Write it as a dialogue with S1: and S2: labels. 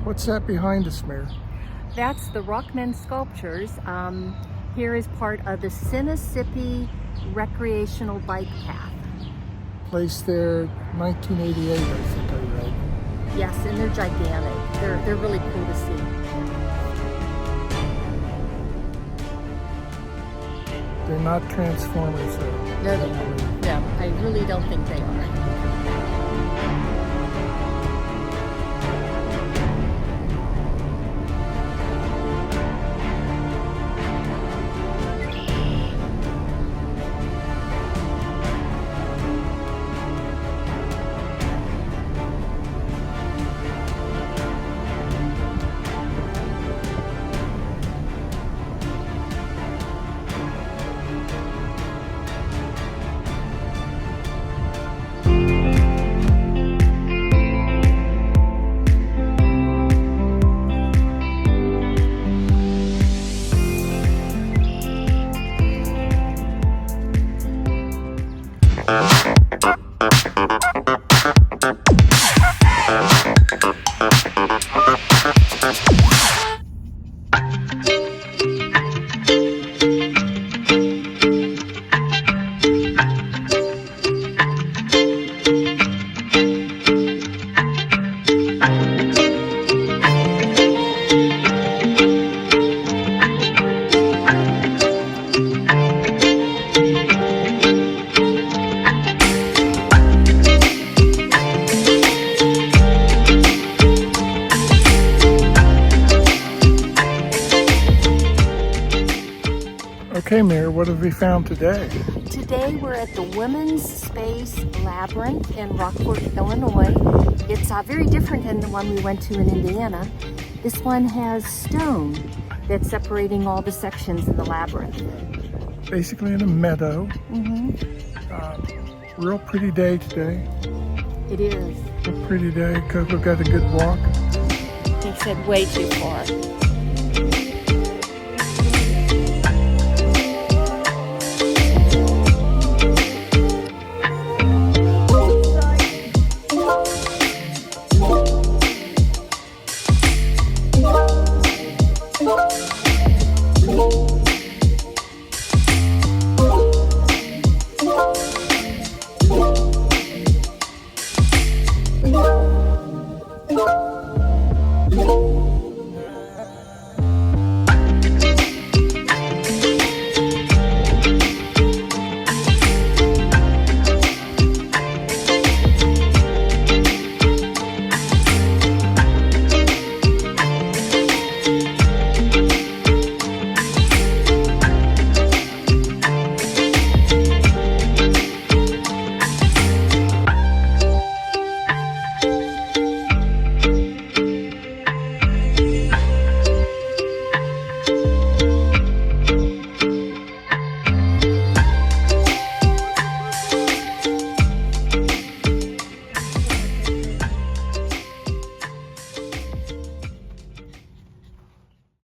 S1: What's that behind us, Mayor?
S2: That's the Rockman sculptures. Here is part of the Sinisippi Recreational Bike Path.
S1: Placed there 1988, I think I read.
S2: Yes, and they're gigantic. They're really cool to see.
S1: They're not Transformers, though.
S2: No, I really don't think they are.
S1: Okay, Mayor, what have we found today?
S2: Today we're at the Women's Space Labyrinth in Rockford, Illinois. It's very different than the one we went to in Indiana. This one has stone that's separating all the sections in the labyrinth.
S1: Basically in a meadow. Real pretty day today.
S2: It is.
S1: Real pretty day. Coco got a good walk.
S2: He said way too far.